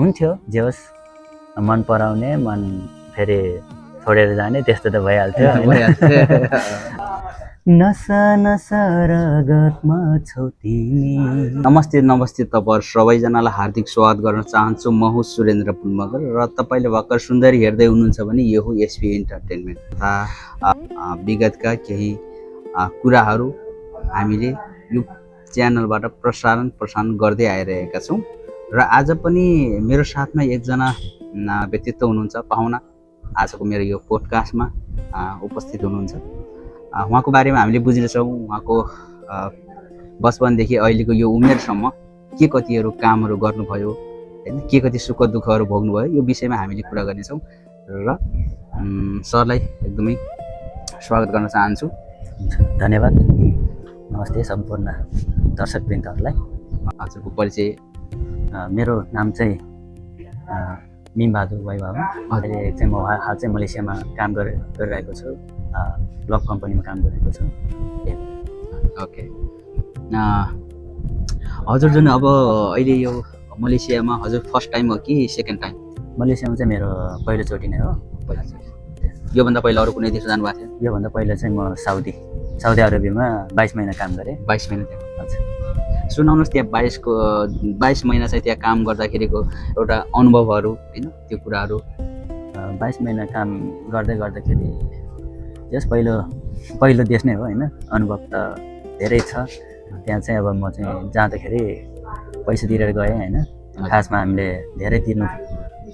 हुन्थ्यो जे होस् मन पराउने मन फेरि छोडेर जाने त्यस्तो त भइहाल्थ्यो नसा नसा रगतमा छौ तिमी। नमस्ते नमस्ते तपाईहरु सबैजनालाई हार्दिक स्वागत गर्न चाहन्छु। म हुँ सुरेन्द्र पुनमगर र तपाईले भर्खर सुन्दरी हेर्दै हुनुहुन्छ भने यो हो एसपी इन्टरटेनमेन्ट तथा विगतका केही कुराहरू हामीले यो च्यानलबाट प्रसारण गर्दै आइरहेका छौँ र आज पनि मेरो साथमा एकजना व्यक्तित्व हुनुहुन्छ, पाहुना आजको मेरो यो पोडकास्टमा उपस्थित हुनुहुन्छ। उहाँको बारेमा हामीले बुझ्नेछौँ उहाँको बचपनदेखि अहिलेको यो उमेरसम्म के कतिहरू कामहरू गर्नुभयो हैन, के कति सुख दुःखहरू भोग्नुभयो, यो विषयमा हामीले कुरा गर्नेछौँ र सरलाई एकदमै स्वागत गर्न चाहन्छु। धन्यवाद। नमस्ते सम्पूर्ण दर्शकवृन्दहरूलाई। हजुरको परिचय? मेरो नाम चाहिँ मिमबहादुर वैभव। अहिले चाहिँ म हाल चाहिँ मलेसियामा काम गरिरहेको छु, ब्लक कम्पनीमा काम गरिरहेको छु। ओके, हजुर जुन अब अहिले यो मलेसियामा हजुर फर्स्ट टाइम हो कि सेकेन्ड टाइम? मलेसियामा चाहिँ मेरो पहिलोचोटि नै हो। योभन्दा पहिला अरू कुनै देश जानुभएको थियो? योभन्दा पहिला चाहिँ म साउदी अरबियामा 22 महिना काम गरेँ। 22 महिना त्यहाँ? हजुर, सुनाउनुहोस् त्यहाँ 22 महिना चाहिँ त्यहाँ काम गर्दाखेरिको एउटा अनुभवहरू होइन, त्यो कुराहरू। 22 महिना काम गर्दाखेरि जस पहिलो देश नै हो होइन, अनुभव त धेरै छ। त्यहाँ चाहिँ अब म चाहिँ जाँदाखेरि पैसा तिरेर गएँ होइन। खासमा हामीले धेरै तिर्नु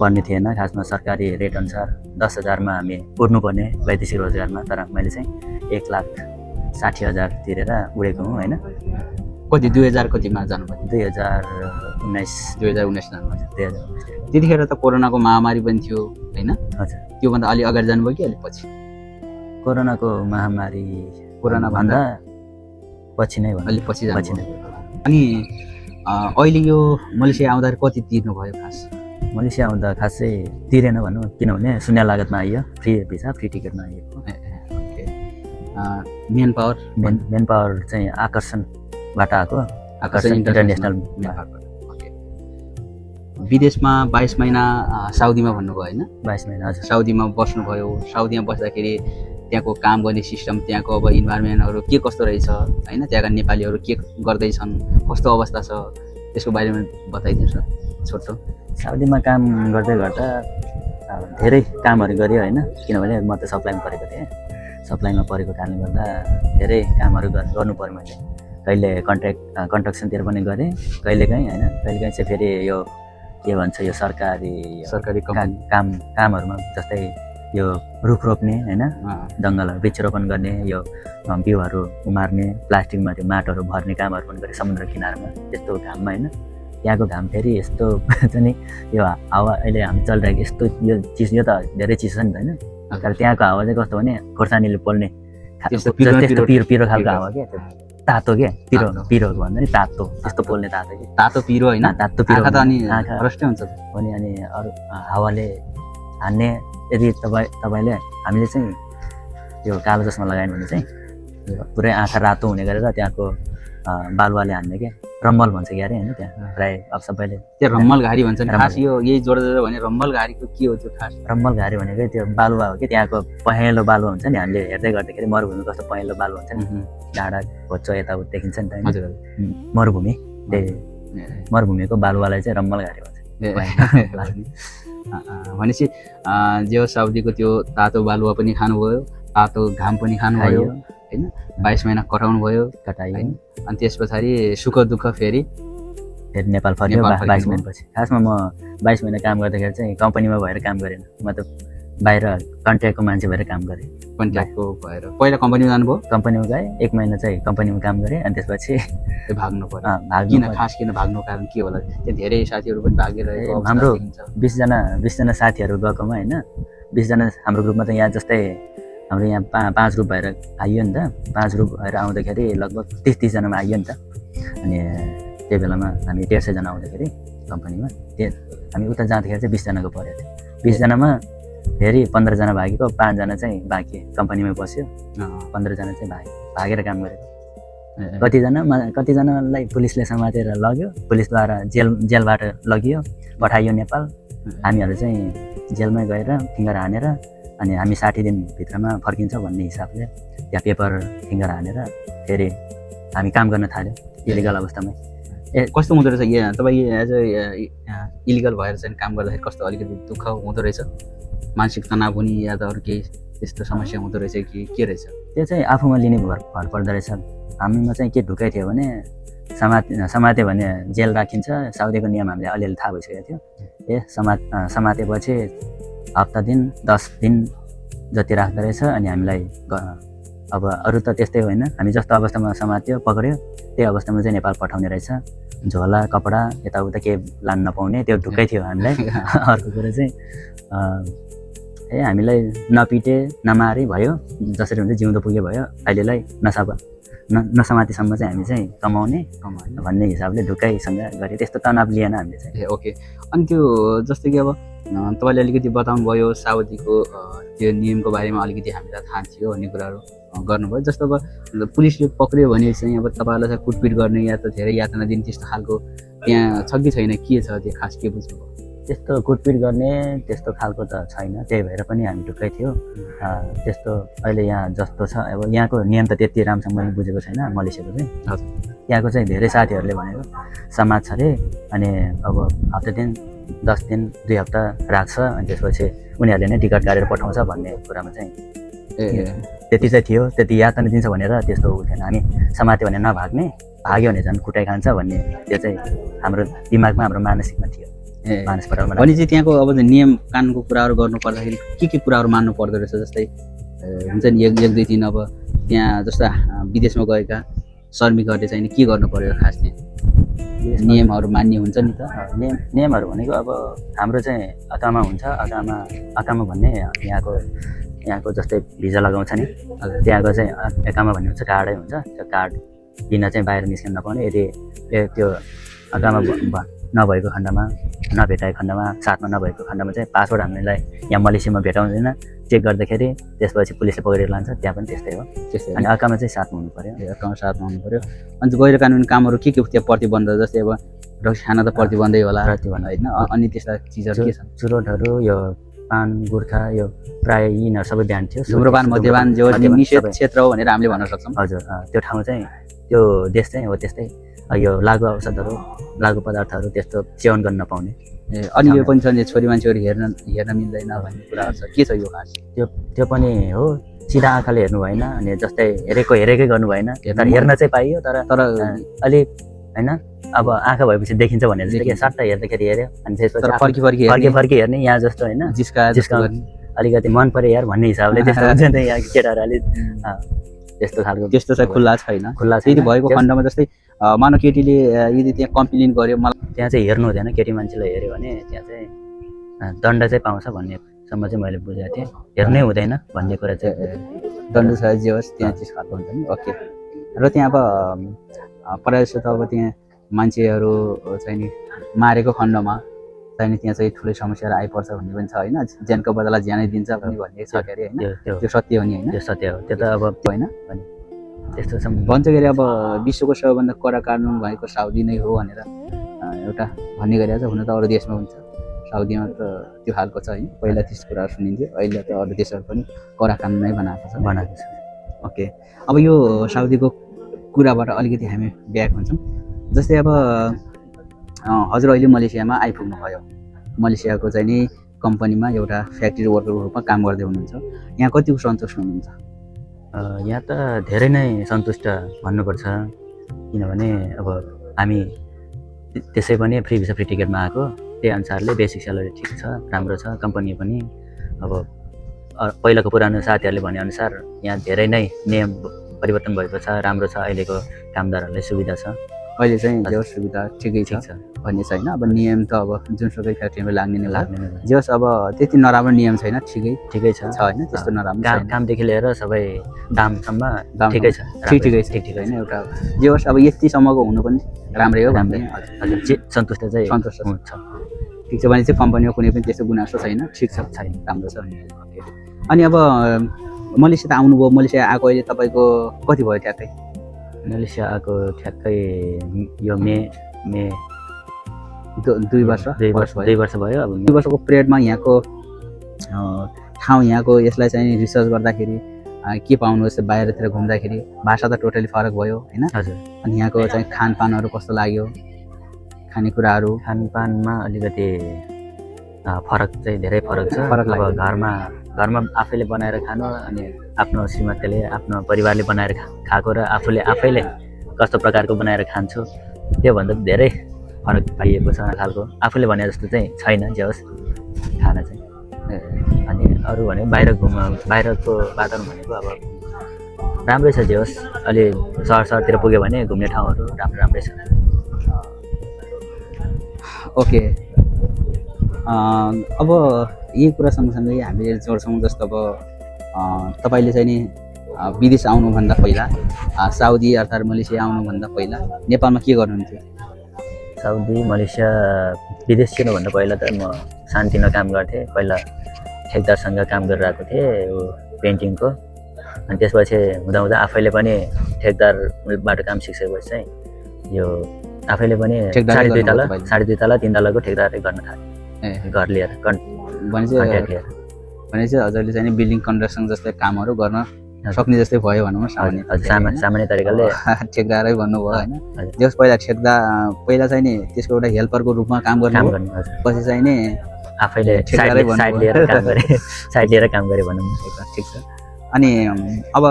पर्ने थिएन, खासमा सरकारी रेट अनुसार 10,000मा हामी उड्नुपर्ने वैदेशिक रोजगारमा, तर मैले चाहिँ 1,60,000 तिरेर उडेको हुँ होइन। कति 2000 कतिमा जानुभयो? 2019 जानुभयो। त्यतिखेर त कोरोनाको महामारी पनि थियो होइन? हजुर, त्योभन्दा अलि अगाडि जानुभयो कि अलि पछि? कोरोनाको महामारी कोरोनाभन्दा पछि नै अलि पछि नै। अनि अहिले यो मलेसिया आउँदाखेरि कति तिर्नुभयो खास? मलेसिया आउँदा खासै तिरेन भनौँ, किनभने शून्य लागतमा आइयो, फ्री भिसा फ्री टिकटमा आइएको। मेन पावर चाहिँ आकर्षणबाट आएको, आकर्षण इन्टरनेसनल। विदेशमा 22 महिना साउदीमा भन्नुभयो होइन? 22 महिना हजुर, साउदीमा बस्नुभयो। साउदीमा बस्दाखेरि त्यहाँको काम गर्ने सिस्टम, त्यहाँको अब इन्भाइरोमेन्टहरू के कस्तो रहेछ होइन, त्यहाँका नेपालीहरू के गर्दैछन्, कस्तो अवस्था छ, त्यसको बारेमा बताइदिनुहोस् न छोटो। साउदीमा काम गर्दा धेरै कामहरू गरेँ होइन, किनभने म त सप्लाईमा परेको थिएँ। सप्लाईमा परेको कारणले गर्दा धेरै कामहरू गर्नु पर्यो मैले। कहिले कन्स्ट्रक्सनतिर पनि गरेँ, कहिलेकाहीँ होइन, कहिलेकाहीँ चाहिँ फेरि यो के भन्छ यो सरकारी कामहरूमा, जस्तै यो रुख रोप्ने होइन, जङ्गलहरू वृक्षरोपण गर्ने, यो बिउहरू उमार्ने, प्लास्टिकमा त्यो माटोहरू भर्ने कामहरू पनि गरेँ समुद्र किनारमा। त्यस्तो घाममा होइन, त्यहाँको घाम फेरि यस्तो चाहिँ यो हावा अहिले हामी चलिरहेको यस्तो यो चिज, यो त धेरै चिसो छ नि त होइन, तर त्यहाँको हावा चाहिँ कस्तो भने खोर्सानीले पोल्ने त्यस्तो पिरो खालको हावा क्या, त्यो तातो क्या, पिरो भन्दा नि तातो, त्यस्तो पोल्ने तातो पिरो होइन, तातो पिरो हुन्छ अनि अरू हावाले हान्ने। यदि तपाईँले हामीले चाहिँ यो कालो चस्मा लगायौँ भने चाहिँ पुरै आँखा रातो हुने गरेर त्यहाँको बालुवाले हान्ने क्या, रम्मल भन्छ क्या अरे होइन। त्यहाँ प्रायः अब सबैले त्यो रम्मल घारी भन्छ नि खास। यो यही जोड्दै भने रम्मल घारीको के हो त्यो खास? रम्मल घारी भनेको त्यो बालुवा हो कि, त्यहाँको पहेँलो बालुवा हुन्छ नि, हामीले हेर्दै गर्दाखेरि मरुभूमि कस्तो पहेँलो बालुवा हुन्छ नि, डाँडा भोच्चो यताउति देखिन्छ नि त होइन, मरुभूमि। त्यही मरुभूमिको बालुवालाई चाहिँ रम्मल घारी भन्छ। भनेपछि जो साउदीको त्यो तातो बालुवा पनि खानुभयो, तातो घाम पनि खानुभयो होइन, 22 महिना कटाउनु भयो, कटाइयो। अनि त्यस पछाडि सुख दुःख फेरि नेपाल फर्क्यो 22 महिनापछि। खासमा म 22 महिना काम गर्दाखेरि चाहिँ कम्पनीमा भएर काम गरेन, म त बाहिर कन्ट्र्याक्टको मान्छे भएर काम गरेँ। कन्ट्र्याक्टको भएर पहिला कम्पनीमा जानुभयो? कम्पनीमा गएँ, 1 महिना चाहिँ कम्पनीमा काम गरेँ, अनि त्यसपछि भाग्नु पर्यो। किन भाग्नु कारण के होला? त्यो धेरै साथीहरू पनि भागेर हाम्रो 20जना साथीहरू गएकोमा होइन, 20जना हाम्रो ग्रुपमा त यहाँ जस्तै हाम्रो यहाँ 5 ग्रुप भएर आइयो नि त। 5 ग्रुप भएर आउँदाखेरि लगभग 30-30जनामा आइयो नि त। अनि त्यही बेलामा हामी 150 आउँदाखेरि कम्पनीमा, हामी उता जाँदाखेरि चाहिँ 20जनाको परेको थियो। 20जनामा फेरि 15जना भागेको, 5जना चाहिँ बाँकी कम्पनीमै बस्यो, 15जना चाहिँ भागेर काम गरेको। कतिजनालाई पुलिसले समातेर लग्यो, पुलिसद्वारा जेलबाट लगियो, पठाइयो नेपाल। हामीहरू चाहिँ जेलमै गएर फिङ्गर हानेर अनि हामी 60 दिनभित्रमा फर्किन्छ भन्ने हिसाबले त्यहाँ पेपर फिङ्गर हानेर फेरि हामी काम गर्न थाल्यो इलिगल अवस्थामै। कस्तो हुँदो रहेछ यहाँ तपाईँ एज अ इलिगल भएर चाहिँ काम गर्दाखेरि कस्तो अलिकति दुःख हुँदो रहेछ, मानसिक तनाव हुने या त अरू केही त्यस्तो समस्या हुँदो रहेछ कि के रहेछ? त्यो चाहिँ आफूमा लिने भर पर्दो रहेछ। हामीमा चाहिँ के ढुकाइ थियो भने समात्यो भने जेल राखिन्छ, साउदीको नियम हामीलाई अलिअलि थाहा भइसकेको थियो। समातेपछि हप्ता दिन 10 दिन जति राख्दो रहेछ। अनि हामीलाई अब अरू त त्यस्तै होइन, हामी जस्तो अवस्थामा समात्यो पक्रियो त्यही अवस्थामा चाहिँ नेपाल पठाउने रहेछ। झोला कपडा यताउता केही लान नपाउने त्यो ढुक्कै थियो हामीलाई। अर्को कुरा चाहिँ हामीलाई नपिटे नमारे भयो, जसरी हुन्छ जिउँदो पुगे भयो, अहिलेलाई नसमातेसम्म चाहिँ हामी चाहिँ कमाउने भन्ने हिसाबले ढुक्कैसँग गरे। त्यस्तो तनाव लिएन हामीले चाहिँ। ओके। अनि त्यो जस्तै कि अब तपाईँले अलिकति बताउनु भयो साउदीको त्यो नियमको बारेमा अलिकति हामीलाई थाहा थियो भन्ने कुराहरू गर्नुभयो। जस्तो अब पुलिसले पक्रियो भने चाहिँ अब तपाईँहरूलाई चाहिँ कुटपिट गर्ने या त धेरै यातना दिने त्यस्तो खालको त्यहाँ छ कि छैन, के छ त्यो खास के बुझ्नुभयो? त्यस्तो कुटपिट गर्ने त्यस्तो खालको त छैन, त्यही भएर पनि हामी ढुक्कै थियो। त्यस्तो अहिले यहाँ जस्तो छ अब यहाँको नियम त त्यति राम्रोसँग मैले बुझेको छैन मलेसियाको चाहिँ। हजुर। त्यहाँको चाहिँ धेरै साथीहरूले भनेको समाज छ अरे, अनि अब हप्ता दिन 10 दिन 2 हप्ता राख्छ, अनि त्यसपछि उनीहरूले नै टिकट काटेर पठाउँछ भन्ने कुरामा चाहिँ त्यति चाहिँ थियो। त्यति यातना दिन्छ भनेर त्यस्तो थिएन। हामी समात्यो भने नभाग्ने, भाग्यो भने झन् कुटाइ खान्छ भन्ने त्यो चाहिँ हाम्रो दिमागमा हाम्रो मानसिकमा थियो। भने चाहिँ त्यहाँको अब नियम कानुनको कुराहरू गर्नु पर्दाखेरि के कुराहरू मान्नु पर्दो रहेछ? जस्तै हुन्छ नि 1 2 3 अब त्यहाँ जस्ता विदेशमा गएका श्रमिकहरूले चाहिँ के गर्नु पर्यो खास त्यहाँ नियमहरू मान्ने हुन्छ नि त? नियमहरू भनेको अब हाम्रो चाहिँ अकामा हुन्छ, अकामा भन्ने यहाँको जस्तै भिजा लगाउँछ नि, त्यहाँको चाहिँ एकामा भन्ने हुन्छ, कार्डै हुन्छ। त्यो कार्ड बिना चाहिँ बाहिर निस्किन नपाउने। यदि त्यो अकामा नभएको खण्डमा, नभेटाएको खण्डमा, साथमा नभएको खण्डमा चाहिँ पासपोर्ट हामीलाई यहाँ मलेसियामा भेटाउँदैन, चेक गर्दाखेरि त्यसपछि पुलिसले पक्रेर लान्छ। त्यहाँ पनि त्यस्तै हो। अनि अकामा चाहिँ साथमा हुनु पऱ्यो, अकामा साथमा हुनु पऱ्यो। अनि गैर कानुनी कामहरू के त्यहाँ प्रतिबन्ध? जस्तै अब रक्सी खान त प्रतिबन्धै होला होइन, अनि त्यस्ता चिजहरू के छन्? चुरोटहरू, यो पान गुर्खा, यो प्रायः यिनीहरू सबै बिहान थियो। धुम्रपान मद्यपान जो निषेध क्षेत्र हो भनेर हामीले भन्न सक्छौँ। हजुर, त्यो ठाउँ चाहिँ त्यो देश चाहिँ हो त्यस्तै। यो लागु औषधहरू, लागु पदार्थहरू त्यस्तो सेवन गर्न नपाउने। अनि यो पनि छ नि छोरी मान्छेहरू हेर्न मिल्दैन भन्ने कुराहरू छ, के छ यो खास? त्यो पनि हो, सिधा आँखाले हेर्नु भएन, अनि जस्तै हेरेकै गर्नु भएन। हेर्न चाहिँ पाइयो तर अलिक होइन, अब आँखा भएपछि देखिन्छ भनेर जस्तो कि सट्टा हेर्दाखेरि हेऱ्यो अनि त्यसपछि फर्की हेर्ने। यहाँ जस्तो होइन जिस्का अलिकति मन पऱ्यो यार भन्ने हिसाबले त्यस्तो हुन्छ नि। यहाँ केटाहरू अलिक त्यस्तो खालको त्यस्तो चाहिँ खुल्ला छैन। त्यति भएको खण्डमा जस्तै मानव केटीले यदि त्यहाँ कम्प्लेन गर्यो, मलाई त्यहाँ चाहिँ हेर्नु हुँदैन। केटी मान्छेलाई हेऱ्यो भने त्यहाँ चाहिँ दण्ड चाहिँ पाउँछ भन्नेसम्म चाहिँ मैले बुझेको थिएँ। हेर्नै हुँदैन भन्ने कुरा चाहिँ दण्ड छ जे होस् त्यहाँ चाहिँ खालको हुन्छ नि। ओके। र त्यहाँ अब प्रायः जस्तो त अब त्यहाँ मान्छेहरू चाहिँ नि मारेको खण्डमा चाहिँ नि त्यहाँ चाहिँ ठुलै समस्याहरू आइपर्छ भन्ने पनि छ होइन, ज्यानको बदला ज्यानै दिन्छ भन्ने छ के अरे होइन? त्यो सत्य हो नि होइन? त्यो सत्य हो, त्यो त अब होइन त्यस्तो भन्छ के अरे अब विश्वको सबैभन्दा कडा कानुन भएको साउदी नै हो भनेर एउटा भन्ने गरिरहेको छ। हुन त अरू देशमा हुन्छ, साउदीमा त त्यो खालको छ होइन। पहिला त्यस्तो कुराहरू सुनिन्थ्यो, अहिले त अरू देशहरू पनि कडा कानुन नै बनाएको छ। ओके। अब यो साउदीको कुराबाट अलिकति हामी ब्याक हुन्छौँ। जस्तै अब हजुर अहिले मलेसियामा आइपुग्नु भयो, मलेसियाको चाहिँ नि कम्पनीमा एउटा फ्याक्ट्री वर्करको रूपमा काम गर्दै हुनुहुन्छ। यहाँ कतिको सन्तुष्ट हुनुहुन्छ? यहाँ त धेरै नै सन्तुष्ट भन्नुपर्छ, किनभने अब हामी त्यसै पनि फ्री भिसा फ्री टिकटमा आएको, त्यही अनुसारले बेसिक स्यालेरी ठिक छ, राम्रो छ। कम्पनी पनि अब पहिलाको पुरानो साथीहरूले भनेअनुसार यहाँ धेरै नै नियम परिवर्तन भएको छ, राम्रो छ। अहिलेको कामदारहरूलाई सुविधा छ, अहिले चाहिँ जो सुविधा ठिकै छ भन्ने छैन। अब नियम त अब जुनसुकै फ्याक्ट्रीमा लाग्ने नै लाग्ने, जे होस् अब त्यति नराम्रो नियम छैन, ठिकै छ होइन, त्यस्तो नराम्रो कामदेखि लिएर सबै दामसम्म ठिकै छ, ठिक होइन। एउटा जे होस् अब यतिसम्मको हुनु पनि राम्रै हो भन्ने हजुर सन्तुष्ट छ। ठिक छ भने चाहिँ कम्पनीमा कुनै पनि त्यस्तो गुनासो छैन, ठिक छ, छैन, राम्रो छ। अनि अब मलेसिया त आउनुभयो, मलेसिया आएको अहिले तपाईँको कति भयो मलेसिया आएको ठ्याक्कै यो मे दुई वर्ष 2 वर्ष भयो। अब 2 वर्षको पिरियडमा यहाँको ठाउँ यहाँको यसलाई चाहिँ रिसर्च गर्दाखेरि के पाउनु जस्तै बाहिरतिर घुम्दाखेरि भाषा त टोटली फरक भयो होइन। हजुर। अनि यहाँको चाहिँ खानपानहरू कस्तो लाग्यो, खानेकुराहरू? खानपानमा अलिकति फरक चाहिँ धेरै फरक छ। फरक लाग्यो। अब घरमा आफैले बनाएर खानु अनि आफ्नो श्रीमतीले आफ्नो परिवारले बनाएर खाएको र आफैले कस्तो प्रकारको बनाएर खान्छु त्योभन्दा धेरै फरक पाइएको छ खालको। आफूले भने जस्तो चाहिँ छैन जे होस् खाना चाहिँ। अनि अरू भने बाहिरको वातावरण भनेको अब राम्रै छ जे होस्। अलि सहरतिर पुग्यो भने घुम्ने ठाउँहरू राम्रै छ। ओके, अब यही कुरा सँगसँगै हामीले जोड्छौँ। जस्तो अब तपाईँले चाहिँ नि विदेश आउनुभन्दा पहिला साउदी अर्थात् मलेसिया आउनुभन्दा पहिला नेपालमा के गर्नुहुन्थ्यो? साउदी मलेसिया विदेश छिर्नुभन्दा पहिला त म शान्तिमा काम गर्थेँ। पहिला ठेकदारसँग काम गरिरहेको थिएँ पेन्टिङको। अनि त्यसपछि हुँदा आफैले पनि ठेकदारबाट काम सिकिसकेपछि चाहिँ यो आफैले पनि 2.5 तला 2.5 तला 3 तलाको ठेकदारै गर्न थालेँ। घर लिएर कन्ट्र्याक्ट लिएर। भनेपछि हजुरले चाहिँ बिल्डिङ कन्स्ट्रक्सन जस्तै कामहरू गर्न सक्ने जस्तै भयो भनौँ न। सामान्य तरिकाले ठेकदारै भन्नुभयो होइन। जस पहिला पहिला चाहिँ नि त्यसको एउटा हेल्परको रूपमा काम गर्नु, पछि चाहिँ नि आफैले साइड लिएर काम गरेँ भनौँ न। ठिक छ। अनि अब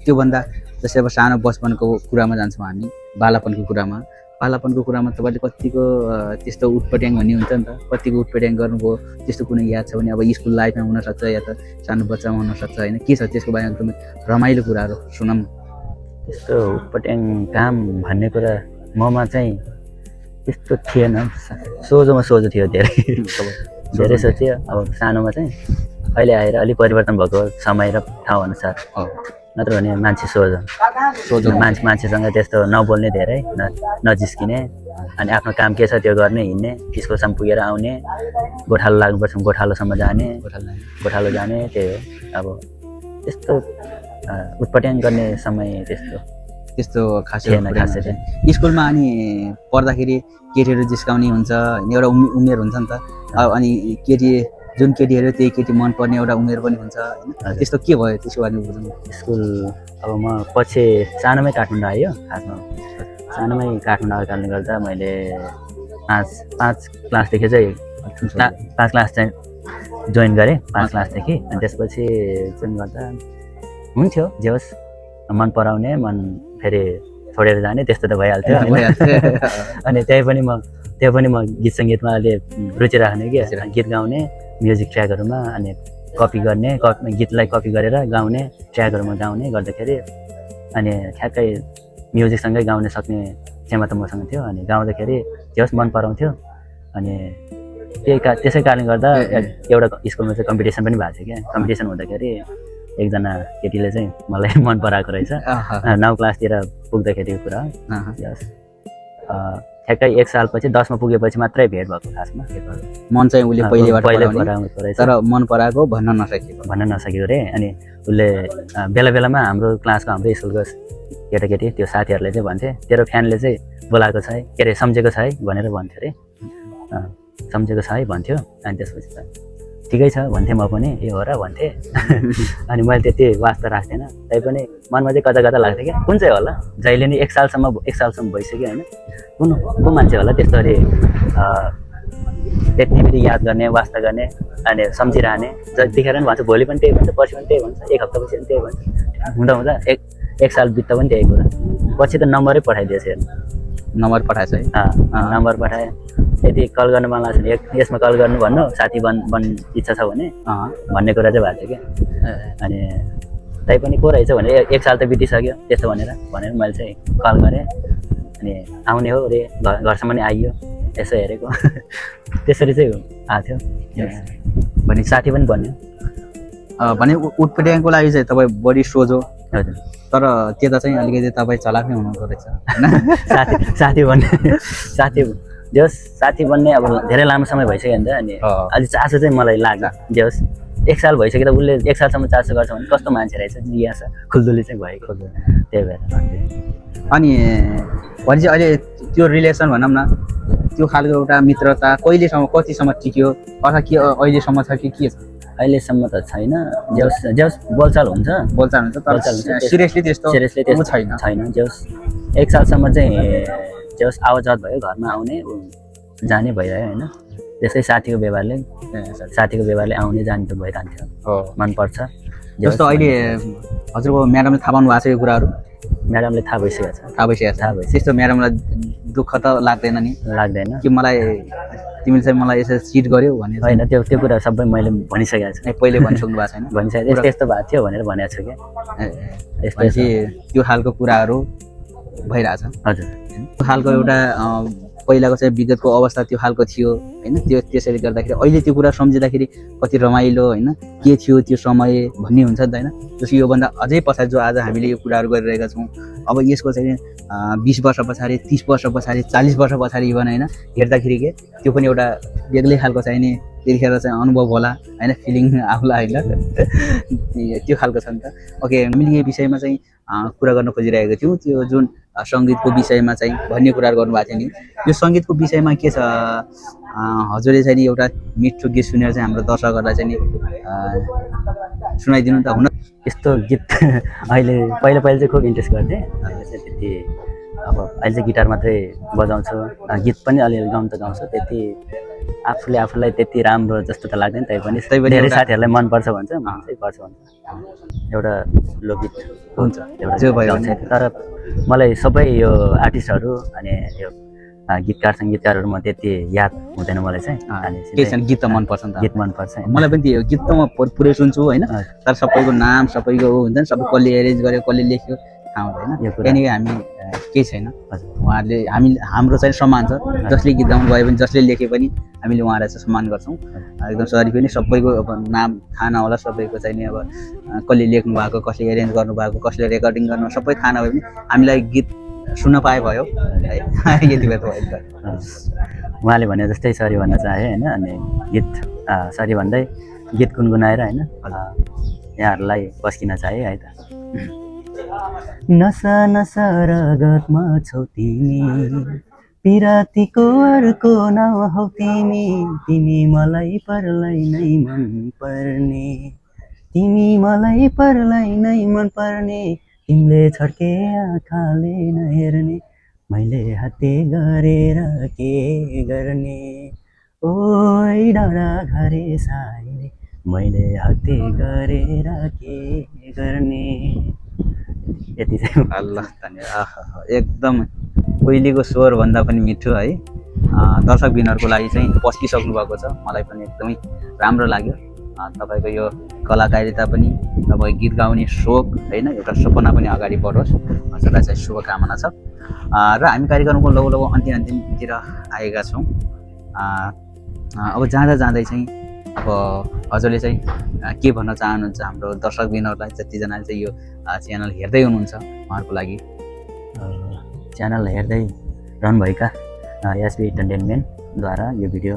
त्योभन्दा जस्तै अब सानो बचपनको कुरामा जान्छौँ हामी, बालापनको कुरामा तपाईँले कतिको त्यस्तो उटपट्याङ भन्ने हुन्छ नि त, कतिको उटपट्याङ गर्नुभयो त्यस्तो कुनै याद छ भने? अब स्कुल लाइफमा हुनसक्छ या त सानो बच्चामा हुनसक्छ होइन। के छ त्यसको बारेमा एकदमै रमाइलो कुराहरू सुनौँ। त्यस्तो उटपट्याङ काम भन्ने कुरा ममा चाहिँ त्यस्तो थिएन। सोझो थियो धेरै सोच्यो। अब सानोमा चाहिँ अहिले आएर अलिक परिवर्तन भएको समय र ठाउँ अनुसार। नत्र भने मान्छे सोझो मान्छेसँग त्यस्तो नबोल्ने, धेरै नजिस्किने, अनि आफ्नो काम के छ त्यो गर्ने, हिँड्ने, स्कुलसम्म पुगेर आउने, गोठालो लाग्नुपर्छ गोठालोसम्म जाने, गोठालो जाने, त्यही हो। अब त्यस्तो उटपट्याङ गर्ने समय त्यस्तो खासै चाहिँ स्कुलमा अनि पढ्दाखेरि केटीहरू जिस्काउने हुन्छ होइन, एउटा उमेर हुन्छ नि त। अनि जुन केटीहरू त्यही केटी मनपर्ने एउटा उमेर पनि हुन्छ होइन। त्यस्तो के भयो त्यसको बारेमा बुझ्नु? स्कुल अब म पछि सानोमै काठमाडौँ आयो। खासमा सानोमै काठमाडौँ आएको कारणले गर्दा मैले 5 क्लासदेखि चाहिँ 5 क्लास चाहिँ जोइन गरेँ 5 क्लासदेखि। अनि त्यसपछि जोइन गर्दा हुन्थ्यो जे होस्, मन पराउने, मन फेरि छोडेर जाने त्यस्तो त भइहाल्थ्यो। अनि त्यही पनि म गीत सङ्गीतमा अलि रुचि राख्ने कि गीत गाउने, म्युजिक ट्र्याकहरूमा, अनि कपी गर्ने, गीतलाई कपी गरेर गाउने, ट्र्याकहरूमा गाउने गर्दाखेरि अनि ठ्याक्कै म्युजिकसँगै गाउन सक्ने क्षमता मसँग थियो। अनि गाउँदाखेरि जस मन पराउँथ्यो। अनि त्यसै कारणले गर्दा एउटा स्कुलमा चाहिँ कम्पिटिसन पनि भएको थियो क्या। कम्पिटिसन हुँदाखेरि एकजना केटीले चाहिँ मलाई मन पराएको रहेछ। 9 क्लासतिर पुग्दाखेरिको कुरा हो। ठ्याक्कै 1 सालपछि 10मा पुगेपछि मात्रै भेट भएको खासमा। मन चाहिँ उसले पहिलेबाट पराएको रहेछ, तर मन पराएको भन्न नसकेको रे। अनि उसले बेला हाम्रो क्लासको हाम्रो स्कुलको केटाकेटी त्यो साथीहरूले चाहिँ भन्थे, तेरो फ्यानले चाहिँ बोलाएको छ है, के अरे सम्झेको छ है भनेर भन्थ्यो अरे। सम्झेको छ है भन्थ्यो। अनि त्यसपछि त ठिकै छ भन्थेँ म पनि, ए हो र भन्थेँ। अनि मैले त्यति वास्ता राख्थेन, तैपनि मनमा चाहिँ कता लाग्थ्यो क्या, कुन चाहिँ होला, जहिले नै 1 सालसम्म भइसक्यो होइन, को मान्छे होला त्यस्तो अरे त्यतिबेला याद गर्ने, वास्ता गर्ने, अनि सम्झिरहने। जतिखेर पनि भन्छ, भोलि पनि त्यही भन्छ, पर्सि पनि त्यही भन्छ, 1 हप्तापछि पनि त्यही भन्छ। हुँदा 1 साल बित्दा पनि त्यही कुरा। पछि त नम्बरै पठाइदिएछ हेर्नु। नम्बर पठाएछ है? नम्बर पठाएँ। यदि कल गर्नु मन लाग्छ भने यसमा कल गर्नु भन्नु, साथी बन्न इच्छा छ भने भन्ने कुरा चाहिँ भएको थियो क्या। अनि तैपनि को रहेछ भने 1 साल त बितिसक्यो त्यस्तो भनेर मैले चाहिँ कल गरेँ। अनि आउने हो रे, घरसम्म नि आइयो, यसो हेरेको। त्यसरी चाहिँ आएको थियो। भने साथी पनि बन्यो। भने उटपट्याङको लागि चाहिँ तपाईँ बढी सोझो। हजुर। तर त्यता चाहिँ अलिकति तपाईँ चलाक नै हुनुहुँदो रहेछ होइन। साथी बन्ने अब धेरै लामो समय भइसक्यो नि त। अनि अलि चासो चाहिँ मलाई लाग्यो। जे होस् 1 साल भइसक्यो त उसले 1 सालसम्म चासो गर्छ भने कस्तो मान्छे रहेछ, जिज्ञासा खुल्दुली चाहिँ भएको। त्यही भएर अनि भने चाहिँ अहिले त्यो रिलेसन भनौँ न त्यो खालको एउटा मित्रता कहिलेसम्म कतिसम्म टिक्यो अथवा के अहिलेसम्म छ कि के छ अहिलेसम्म त छैन जेस बोलचाल हुन्छ बोलचाल हुन्छ तर बोलचाल हुन्छ, सिरियसली त्यस्तो सिरियसली ऊ छैन छैन जेस 1 सालसम्म चाहिँ जेस आवाजात भयो घरमा आउने जाने भइरह्यो होइन त्यसै साथीको व्यवहारले आउने जाने त भइरहन्थ्यो हो मनपर्छ जस्तो अहिले हजुरको म्याडमले थाहा पाउनु भएको छ यो कुराहरू म्याडमले थाहा भइसकेको छ थाहा भइसकेको थाहा छ भइसक्यो। त्यस्तो म्याडमलाई दुःख त लाग्दैन नि लाग्दैन कि तिमीले चाहिँ मलाई यसरी चिट गर्यौ भने होइन त्यो कुरा सबै मैले भनिसकेको छु पहिले भनिसक्नु भएको छैन भनिसकेको यस्तो भएको थियो भनेर भनेको छु क्या यस्तो भनेपछि त्यो खालको कुराहरू भइरहेछ हजुर त्यो खालको एउटा पहिलाको चाहिँ विगतको अवस्था त्यो खालको थियो होइन त्यसैले गर्दाखेरि अहिले त्यो कुरा सम्झिँदाखेरि कति रमाइलो होइन के थियो त्यो समय भन्ने हुन्छ नि त होइन जस्तो योभन्दा अझै पछाडि जो आज हामीले यो कुराहरू गरिरहेका छौँ अब यसको चाहिँ 20 वर्ष पछाडि 30 वर्ष पछाडि 40 वर्ष पछाडि इभन होइन हेर्दाखेरि के त्यो पनि एउटा बेग्लै खालको चाहिँ नि त्यतिखेर चाहिँ अनुभव होला होइन फिलिङ आउला होइन त्यो खालको छ नि त ओके हामीले यो विषयमा चाहिँ कुरा गर्न खोजिरहेको थियौँ त्यो जुन सङ्गीतको विषयमा चाहिँ भन्ने कुराहरू गर्नुभएको थियो नि यो सङ्गीतको विषयमा के छ हजुरले चाहिँ नि एउटा मिठो गीत सुनेर चाहिँ हाम्रो दर्शकहरूलाई चाहिँ नि सुनाइदिनु त हुन यस्तो गीत अहिले पहिला चाहिँ खुब इन्ट्रेस्ट गर्थेँ अहिले चाहिँ त्यति अब अहिले चाहिँ गिटार मात्रै बजाउँछु गीत पनि अलिअलि गाउनु त गाउँछु त्यति आफूलाई त्यति राम्रो जस्तो त लाग्दैन तैपनि धेरै साथीहरूलाई मनपर्छ भन्छ मनकै पर्छ भन्छ एउटा लोकगीत हुन्छ एउटा जो भयो गाउँछ तर मलाई सबै यो आर्टिस्टहरू अनि यो गीतकार सङ्गीतकारहरू म त्यति याद हुँदैन मलाई चाहिँ अनि के छ गीत त मनपर्छ नि त गीत मनपर्छ मलाई पनि त्यो गीत त म पुरै सुन्छु होइन तर सबैको नाम सबैको हुन्छ नि सबै कसले एरेन्ज गर्यो कसले लेख्यो थाहा हुँदैन त्यहाँनिर हामी केही छैन उहाँहरूले हाम्रो चाहिँ सम्मान छ जसले गीत गाउनु भयो भने जसले लेखे पनि हामीले उहाँलाई चाहिँ सम्मान गर्छौँ एकदम सरी पनि सबैको अब नाम थाहा नहोला सबैको चाहिँ नि अब कसले लेख्नु भएको कसले एरेन्ज गर्नुभएको कसले रेकर्डिङ गर्नु सबै थाहा नभए पनि हामीलाई गीत सुन्न पाए भयो है यति बेला भयो उहाँले भने जस्तै सरी भन्न चाहे होइन अनि गीत सरी भन्दै गीत गुनगुनाएर होइन यहाँहरूलाई पस्किन चाहे है त नसा नसा रगतमा छौ तिमी पिरातीको अर्को नाउँ हौ तिमी मलाई परलाई नै मन पर्ने तिमी मलाई परलाई नै मन पर्ने तिमीले छड्के आँखाले नहेर्ने मैले हाते गरेर के गर्ने ओइ डाँडा घरे साइले मैले हाते गरेर के गर्ने यति चाहिँ अल्लाह धन्यवाद एकदम पहिलेको स्वरभन्दा पनि मिठो है दर्शकबिनहरूको लागि चाहिँ पस्किसक्नु भएको छ मलाई पनि एकदमै राम्रो लाग्यो तपाईँको यो कलाकारिता पनि तपाईँको गीत गाउने सोख होइन एउटा सपना पनि अगाडि बढोस् हजुरलाई चाहिँ शुभकामना छ र हामी कार्यक्रमको लगभग अन्तिमतिर आएका छौँ अब जाँदै चाहिँ अब हजुरले चाहिँ के भन्न चाहनुहुन्छ हाम्रो दर्शकबिनहरूलाई जतिजनाले चाहिँ यो च्यानल हेर्दै हुनुहुन्छ उहाँहरूको लागि च्यानल हेर्दै रहनुभएका एसबी इन्टरटेनमेन्टद्वारा यो भिडियो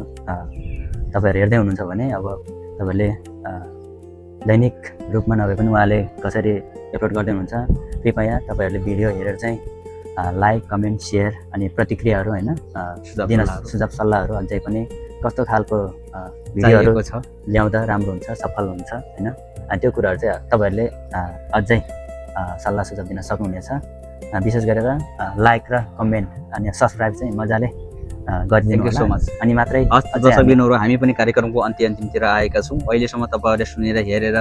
तपाईँहरू हेर्दै हुनुहुन्छ भने अब तपाईँहरूले दैनिक रूपमा नभए पनि उहाँले कसरी अपलोड गर्दै हुनुहुन्छ कृपया तपाईँहरूले भिडियो हेरेर चाहिँ लाइक कमेन्ट सेयर अनि प्रतिक्रियाहरू होइन सुझाव सल्लाहहरू अझै पनि कस्तो खालको भिडियोहरू छ ल्याउँदा राम्रो हुन्छ सफल हुन्छ होइन अनि त्यो कुराहरू चाहिँ तपाईँहरूले अझै सल्लाह सुझाव दिन सक्नुहुनेछ विशेष गरेर लाइक र कमेन्ट अनि सब्सक्राइब चाहिँ मजाले गरिदिनु सो मच अनि मात्रै दर्शकबिनहरू हामी पनि कार्यक्रमको अन्तिमतिर आएका छौँ अहिलेसम्म तपाईँहरूले सुनेर हेरेर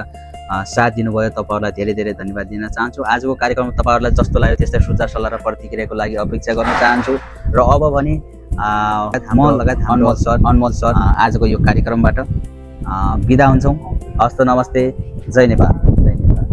साथ दिनुभयो तपाईँहरूलाई धेरै धेरै धन्यवाद दिन चाहन्छु आजको कार्यक्रम तपाईँहरूलाई जस्तो लाग्यो त्यस्तै सुझाव सल्लाह र प्रतिक्रियाको लागि अपेक्षा गर्न चाहन्छु र अब भने म लगायत अनमोल सर आजको यो कार्यक्रमबाट बिदा हुन्छौँ हस्त नमस्ते जय नेपाल जय नेपाल